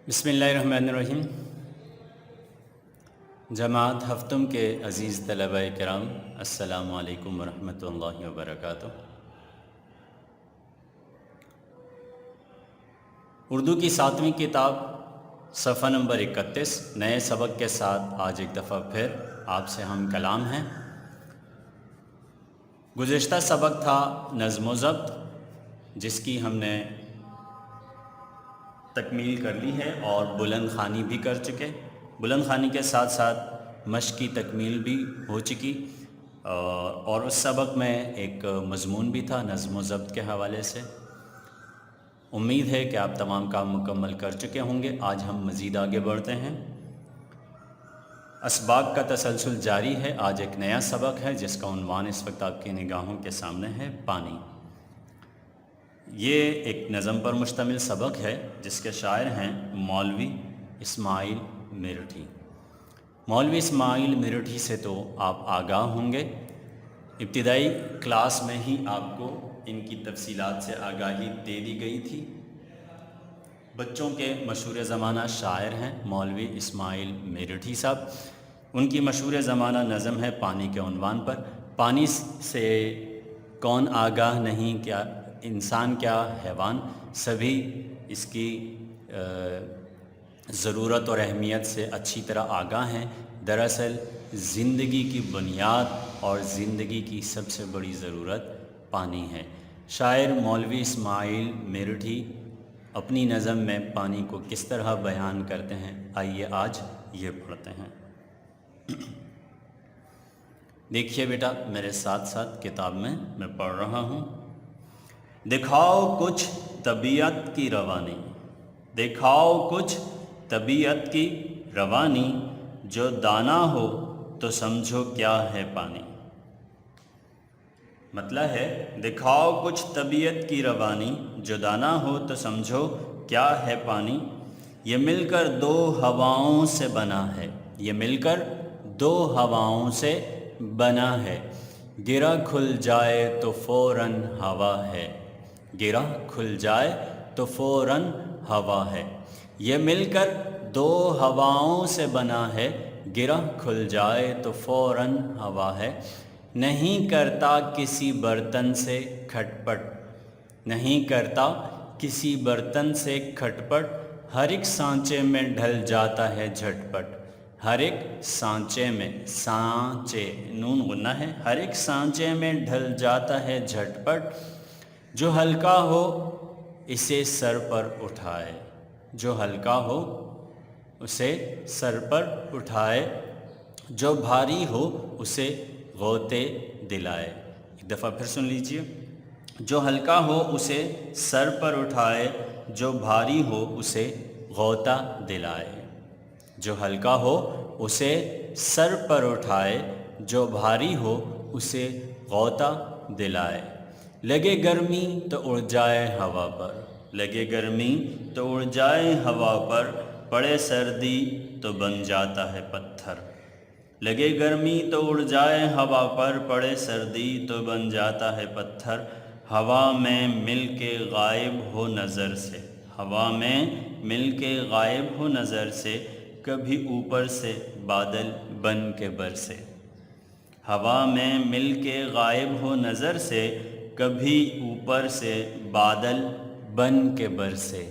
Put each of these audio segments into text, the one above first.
بسم اللہ الرحمن الرحیم۔ جماعت ہفتم کے عزیز طلبہ کرام، السلام علیکم ورحمۃ اللہ وبرکاتہ۔ اردو کی 7ویں کتاب صفحہ نمبر 31 نئے سبق کے ساتھ آج ایک دفعہ پھر آپ سے ہم کلام ہیں۔ گزشتہ سبق تھا نظم و ضبط، جس کی ہم نے تکمیل کر لی ہے اور بلند خوانی بھی کر چکے۔ بلند خوانی کے ساتھ ساتھ مشق کی تکمیل بھی ہو چکی، اور اس سبق میں ایک مضمون بھی تھا نظم و ضبط کے حوالے سے۔ امید ہے کہ آپ تمام کام مکمل کر چکے ہوں گے۔ آج ہم مزید آگے بڑھتے ہیں، اسباق کا تسلسل جاری ہے۔ آج ایک نیا سبق ہے جس کا عنوان اس وقت آپ کی نگاہوں کے سامنے ہے، پانی۔ یہ ایک نظم پر مشتمل سبق ہے جس کے شاعر ہیں مولوی اسماعیل میرٹھی۔ مولوی اسماعیل میرٹھی سے تو آپ آگاہ ہوں گے، ابتدائی کلاس میں ہی آپ کو ان کی تفصیلات سے آگاہی دے دی گئی تھی۔ بچوں کے مشہور زمانہ شاعر ہیں مولوی اسماعیل میرٹھی صاحب۔ ان کی مشہور زمانہ نظم ہے پانی کے عنوان پر۔ پانی سے کون آگاہ نہیں، کیا انسان کیا حیوان، سبھی اس کی ضرورت اور اہمیت سے اچھی طرح آگاہ ہیں۔ دراصل زندگی کی بنیاد اور زندگی کی سب سے بڑی ضرورت پانی ہے۔ شاعر مولوی اسماعیل میرٹھی اپنی نظم میں پانی کو کس طرح بیان کرتے ہیں، آئیے آج یہ پڑھتے ہیں۔ دیکھیے بیٹا میرے ساتھ ساتھ کتاب میں پڑھ رہا ہوں۔ دکھاؤ کچھ طبیعت کی روانی، دکھاؤ کچھ طبیعت کی روانی، جو دانا ہو تو سمجھو کیا ہے پانی۔ مطلب ہے دکھاؤ کچھ طبیعت کی روانی، جو دانا ہو تو سمجھو کیا ہے پانی۔ یہ مل کر دو ہواؤں سے بنا ہے، یہ مل کر دو ہواؤں سے بنا ہے، گرا کھل جائے تو فوراً ہوا ہے، گرا کھل جائے تو فوراً ہوا ہے۔ یہ مل کر دو ہواؤں سے بنا ہے، گرا کھل جائے تو فوراً ہوا ہے۔ نہیں کرتا کسی برتن سے کھٹ پٹ، نہیں کرتا کسی برتن سے کھٹ پٹ، ہر ایک سانچے میں ڈھل جاتا ہے جھٹ پٹ، ہر ایک سانچے میں، سانچے نون غنہ ہے، ہر ایک سانچے میں ڈھل جاتا ہے جھٹ پٹ۔ جو ہلکا ہو اسے سر پر اٹھائے، جو ہلکا ہو اسے سر پر اٹھائے، جو بھاری ہو اسے غوطے دلائے۔ ایک دفعہ پھر سن لیجئے۔ جو ہلکا ہو اسے سر پر اٹھائے، جو بھاری ہو اسے غوطہ دلائے۔ جو ہلکا ہو اسے سر پر اٹھائے، جو بھاری ہو اسے غوطہ دلائے۔ لگے گرمی تو اڑ جائے ہوا پر، لگے گرمی تو اڑ جائے ہوا پر، پڑے سردی تو بن جاتا ہے پتھر۔ لگے گرمی تو اڑ جائے ہوا پر، پڑے سردی تو بن جاتا ہے پتھر۔ ہوا میں مل کے غائب ہو نظر سے، ہوا میں مل کے غائب ہو نظر سے، کبھی اوپر سے بادل بن کے برسے۔ ہوا میں مل کے غائب ہو نظر سے، کبھی اوپر سے بادل بن کے برسے۔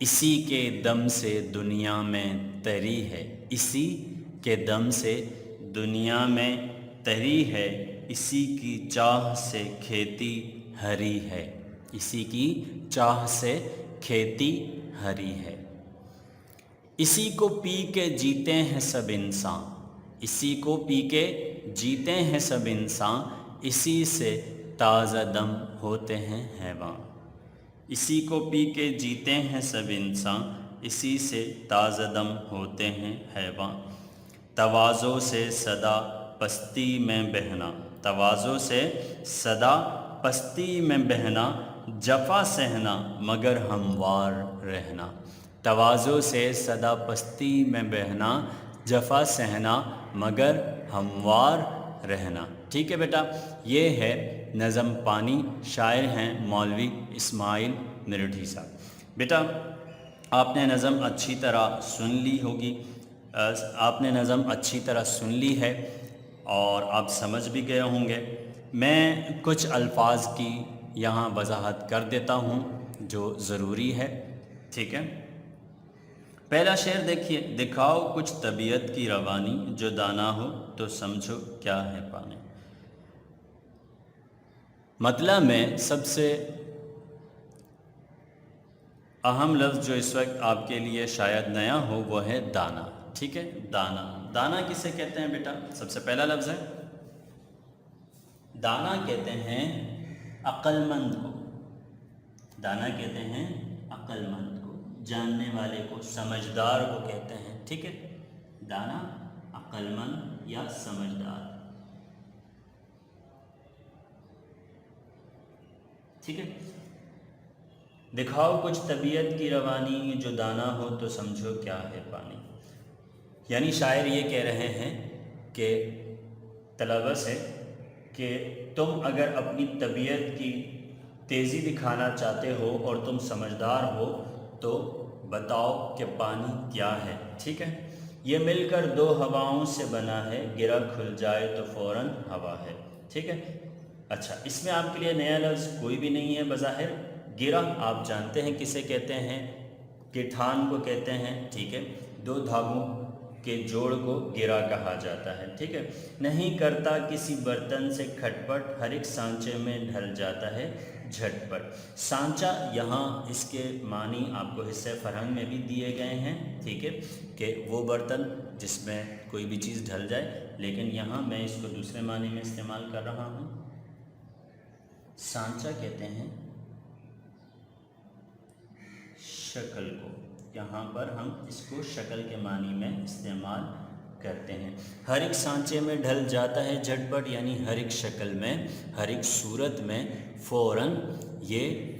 اسی کے دم سے دنیا میں تری ہے، اسی کے دم سے دنیا میں تری ہے، اسی کی چاہ سے کھیتی ہری ہے، اسی کی چاہ سے کھیتی ہری ہے۔ اسی کو پی کے جیتے ہیں سب انسان، اسی کو پی کے جیتے ہیں سب انسان، اسی سے تازہ دم ہوتے ہیں حیوان۔ اسی کو پی کے جیتے ہیں سب انسان، اسی سے تازہ دم ہوتے ہیں حیوان۔ تواضع سے صدا پستی میں بہنا، تواضع سے صدا پستی میں بہنا، جفا سہنا مگر ہموار رہنا۔ تواضع سے صدا پستی میں بہنا، جفا سہنا مگر ہموار رہنا۔ ٹھیک ہے بیٹا، یہ ہے نظم پانی، شاعر ہیں مولوی اسماعیل میرٹھی صاحب۔ بیٹا آپ نے نظم اچھی طرح سن لی ہوگی، آپ نے نظم اچھی طرح سن لی ہے اور آپ سمجھ بھی گئے ہوں گے۔ میں کچھ الفاظ کی یہاں وضاحت کر دیتا ہوں جو ضروری ہے، ٹھیک ہے۔ پہلا شعر دیکھیے، دکھاؤ کچھ طبیعت کی روانی، جو دانا ہو تو سمجھو کیا ہے پانی۔ مطلب میں سب سے اہم لفظ جو اس وقت آپ کے لیے شاید نیا ہو وہ ہے دانا، ٹھیک ہے۔ دانا، دانا کسے کہتے ہیں بیٹا؟ سب سے پہلا لفظ ہے دانا، کہتے ہیں عقل مند کو، دانا کہتے ہیں عقل مند کو، جاننے والے کو، سمجھدار کو کہتے ہیں، ٹھیک ہے۔ دانا عقل مند یا سمجھدار، ٹھیک ہے۔ دکھاؤ کچھ طبیعت کی روانی، جو دانا ہو تو سمجھو کیا ہے پانی۔ یعنی شاعر یہ کہہ رہے ہیں کہ طلبہ سے کہ تم اگر اپنی طبیعت کی تیزی دکھانا چاہتے ہو اور تم سمجھدار ہو تو بتاؤ کہ پانی کیا ہے، ٹھیک ہے۔ یہ مل کر دو ہواؤں سے بنا ہے، گرا کھل جائے تو فوراً ہوا ہے، ٹھیک ہے۔ اچھا، اس میں آپ کے لیے نیا لفظ کوئی بھی نہیں ہے بظاہر۔ گرا آپ جانتے ہیں کسے کہتے ہیں، گٹھان کو کہتے ہیں، ٹھیک ہے۔ دو دھاگوں کے جوڑ کو گرا کہا جاتا ہے، ٹھیک ہے۔ نہیں کرتا کسی برتن سے کھٹ پٹ، ہر ایک سانچے میں ڈھل جاتا ہے جھٹ پٹ۔ سانچہ یہاں اس کے معنی آپ کو حصہ فرہنگ میں بھی دیے گئے ہیں، ٹھیک ہے، کہ وہ برتن جس میں کوئی بھی چیز ڈھل جائے، لیکن یہاں میں اس کو دوسرے معنی میں استعمال کر رہا ہوں۔ سانچہ کہتے ہیں شکل کو، یہاں پر ہم اس کو شکل کے معنی میں استعمال کرتے ہیں۔ ہر ایک سانچے میں ڈھل جاتا ہے جھٹ پٹ، یعنی ہر ایک شکل میں، ہر ایک صورت میں فوراً یہ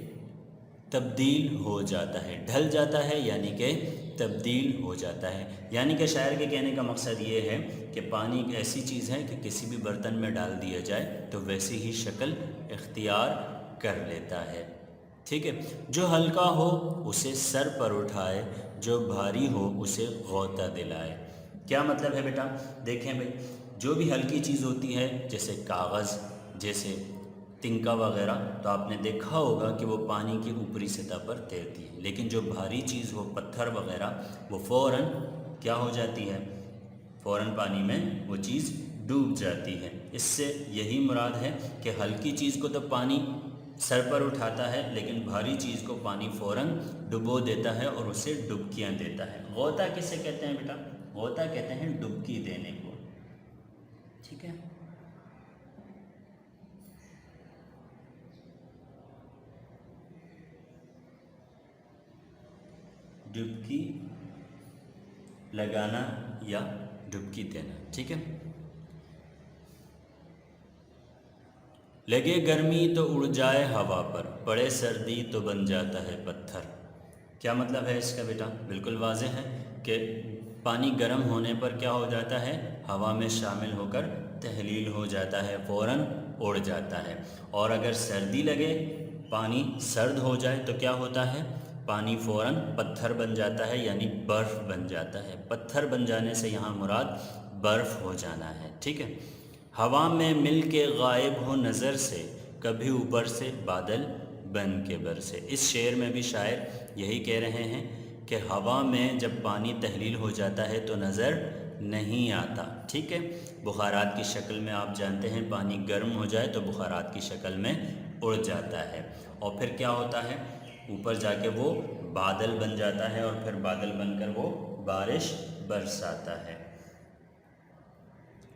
تبدیل ہو جاتا ہے۔ ڈھل جاتا ہے یعنی کہ تبدیل ہو جاتا ہے، یعنی کہ شاعر کے کہنے کا مقصد یہ ہے کہ پانی ایک ایسی چیز ہے کہ کسی بھی برتن میں ڈال دیا جائے تو ویسی ہی شکل اختیار کر لیتا ہے، ٹھیک ہے۔ جو ہلکا ہو اسے سر پر اٹھائے، جو بھاری ہو اسے غوطہ دلائے۔ کیا مطلب ہے بیٹا؟ دیکھیں بھائی، جو بھی ہلکی چیز ہوتی ہے جیسے کاغذ، جیسے تنکا وغیرہ، تو آپ نے دیکھا ہوگا کہ وہ پانی کی اوپری سطح پر تیرتی ہے، لیکن جو بھاری چیز ہو، پتھر وغیرہ، وہ فوراً کیا ہو جاتی ہے؟ فوراً پانی میں وہ چیز ڈوب جاتی ہے۔ اس سے یہی مراد ہے کہ ہلکی چیز کو تو پانی سر پر اٹھاتا ہے، لیکن بھاری چیز کو پانی فوراً ڈبو دیتا ہے اور اسے ڈبکیاں دیتا ہے۔ غوطہ کسے کہتے ہیں بیٹا؟ غوطہ کہتے ہیں ڈبکی دینے کو، ٹھیک ہے۔ ڈبکی لگانا یا ڈبکی دینا، ٹھیک ہے۔ لگے گرمی تو اڑ جائے ہوا پر، پڑے سردی تو بن جاتا ہے پتھر۔ کیا مطلب ہے اس کا بیٹا؟ بالکل واضح ہے کہ پانی گرم ہونے پر کیا ہو جاتا ہے؟ ہوا میں شامل ہو کر تحلیل ہو جاتا ہے، فوراً اڑ جاتا ہے۔ اور اگر سردی لگے، پانی سرد ہو جائے تو کیا ہوتا ہے؟ پانی فوراً پتھر بن جاتا ہے، یعنی برف بن جاتا ہے۔ پتھر بن جانے سے یہاں مراد برف ہو جانا ہے، ٹھیک ہے۔ ہوا میں مل کے غائب ہو نظر سے، کبھی اوپر سے بادل بن کے برسے۔ اس شعر میں بھی شاعر یہی کہہ رہے ہیں کہ ہوا میں جب پانی تحلیل ہو جاتا ہے تو نظر نہیں آتا، ٹھیک ہے۔ بخارات کی شکل میں آپ جانتے ہیں پانی گرم ہو جائے تو بخارات کی شکل میں اڑ جاتا ہے، اور پھر کیا ہوتا ہے؟ اوپر جا کے وہ بادل بن جاتا ہے، اور پھر بادل بن کر وہ بارش برساتا ہے۔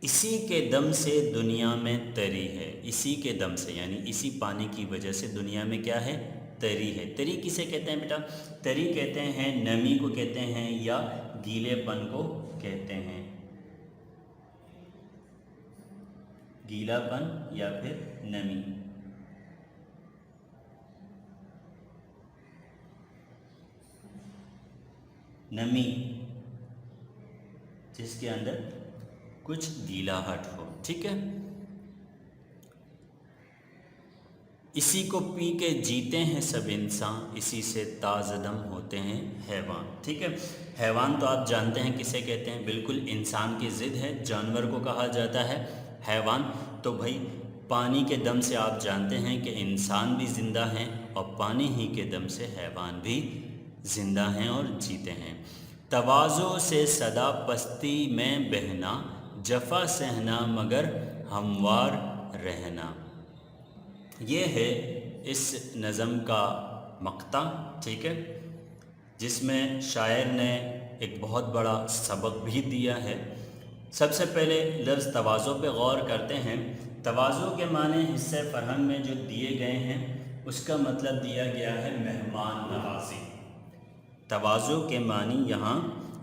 اسی کے دم سے دنیا میں تری ہے، اسی کے دم سے یعنی اسی پانی کی وجہ سے دنیا میں کیا ہے؟ تری ہے۔ تری کسے کہتے ہیں بیٹا؟ تری کہتے ہیں نمی کو کہتے ہیں، یا گیلے پن کو کہتے ہیں، گیلا پن یا پھر نمی۔ نمی جس کے اندر کچھ گیلا ہٹ ہو، ٹھیک ہے۔ اسی کو پی کے جیتے ہیں سب انسان، اسی سے تازہ دم ہوتے ہیں حیوان۔ ٹھیک ہے، حیوان تو آپ جانتے ہیں کسے کہتے ہیں، بالکل انسان کی ضد ہے، جانور کو کہا جاتا ہے حیوان۔ تو بھائی پانی کے دم سے آپ جانتے ہیں کہ انسان بھی زندہ ہیں، اور پانی ہی کے دم سے حیوان بھی زندہ ہیں اور جیتے ہیں۔ تواضع سے صدا پستی میں بہنا، جفا سہنا مگر ہموار رہنا۔ یہ ہے اس نظم کا مقطع، ٹھیک ہے، جس میں شاعر نے ایک بہت بڑا سبق بھی دیا ہے۔ سب سے پہلے لفظ تواضع پہ غور کرتے ہیں۔ تواضع کے معنی حصہ فرہنگ میں جو دیے گئے ہیں اس کا مطلب دیا گیا ہے مہمان نوازی۔ تواضع کے معنی یہاں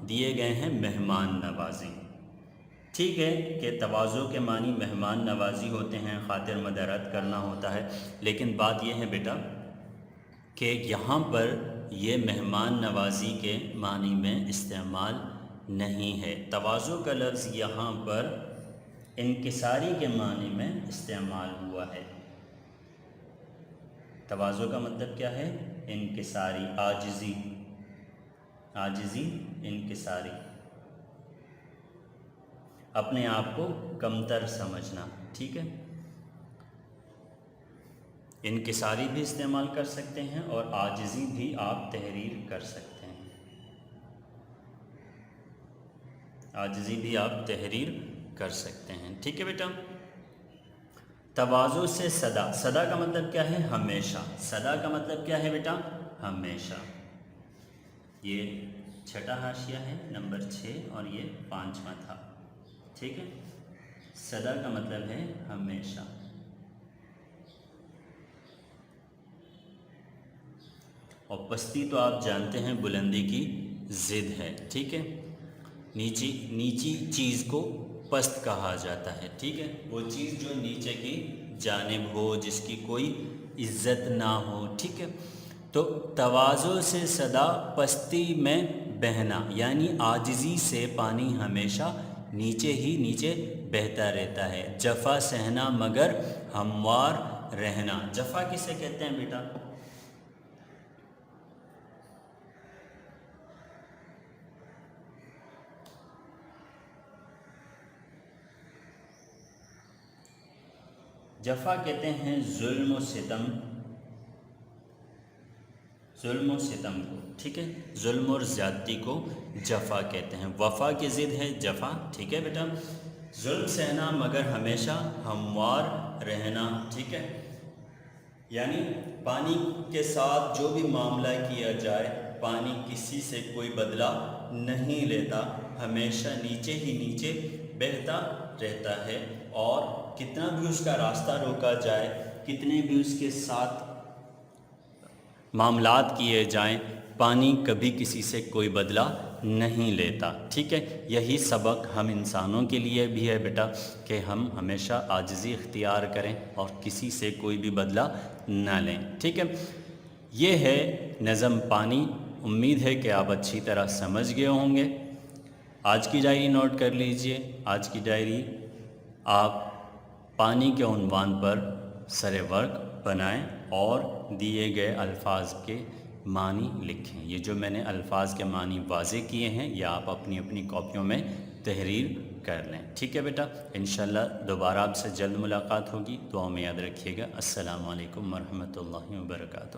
دیے گئے ہیں مہمان نوازی۔ ٹھیک ہے کہ تواضع کے معنی مہمان نوازی ہوتے ہیں، خاطر مدارت کرنا ہوتا ہے، لیکن بات یہ ہے بیٹا کہ یہاں پر یہ مہمان نوازی کے معنی میں استعمال نہیں ہے۔ تواضع کا لفظ یہاں پر انکساری کے معنی میں استعمال ہوا ہے۔ تواضع کا مطلب کیا ہے؟ انکساری، عاجزی، عاجزی، انکساری، اپنے آپ کو کمتر سمجھنا۔ ٹھیک ہے، انکساری بھی استعمال کر سکتے ہیں اور عاجزی بھی آپ تحریر کر سکتے ہیں، عاجزی بھی آپ تحریر کر سکتے ہیں۔ ٹھیک ہے بیٹا، تواضع سے صدا، صدا کا مطلب کیا ہے؟ ہمیشہ۔ صدا کا مطلب کیا ہے بیٹا؟ ہمیشہ۔ یہ چھٹا حاشیہ ہے، نمبر 6، اور یہ 5واں تھا۔ ٹھیک ہے، صدا کا مطلب ہے ہمیشہ۔ اور پستی تو آپ جانتے ہیں بلندی کی ضد ہے۔ ٹھیک ہے، نیچی چیز کو پست کہا جاتا ہے۔ ٹھیک ہے، وہ چیز جو نیچے کی جانب ہو، جس کی کوئی عزت نہ ہو۔ ٹھیک ہے، تو تواضع سے صدا پستی میں بہنا، یعنی عاجزی سے پانی ہمیشہ نیچے ہی نیچے بہتا رہتا ہے۔ جفا سہنا مگر ہموار رہنا۔ جفا کسے کہتے ہیں بیٹا؟ جفا کہتے ہیں ظلم و ستم، ظلم و ستم کو۔ ٹھیک ہے، ظلم اور زیادتی کو جفا کہتے ہیں۔ وفا کی ضد ہے جفا۔ ٹھیک ہے بیٹا، ظلم سہنا مگر ہمیشہ ہموار رہنا۔ ٹھیک ہے، یعنی پانی کے ساتھ جو بھی معاملہ کیا جائے، پانی کسی سے کوئی بدلہ نہیں لیتا، ہمیشہ نیچے ہی نیچے بہتا رہتا ہے، اور کتنا بھی اس کا راستہ روکا جائے، کتنے بھی اس کے ساتھ معاملات کیے جائیں، پانی کبھی کسی سے کوئی بدلہ نہیں لیتا۔ ٹھیک ہے، یہی سبق ہم انسانوں کے لیے بھی ہے بیٹا کہ ہم ہمیشہ عاجزی اختیار کریں اور کسی سے کوئی بھی بدلہ نہ لیں۔ ٹھیک ہے، یہ ہے نظم پانی۔ امید ہے کہ آپ اچھی طرح سمجھ گئے ہوں گے۔ آج کی ڈائری نوٹ کر لیجئے۔ آج کی ڈائری آپ پانی کے عنوان پر سر ورق بنائیں اور دیے گئے الفاظ کے معنی لکھیں۔ یہ جو میں نے الفاظ کے معنی واضح کیے ہیں، یہ آپ اپنی اپنی کاپیوں میں تحریر کر لیں۔ ٹھیک ہے بیٹا، انشاءاللہ دوبارہ آپ سے جلد ملاقات ہوگی۔ دعاؤں میں یاد رکھیے گا۔ السلام علیکم ورحمۃ اللہ وبرکاتہ۔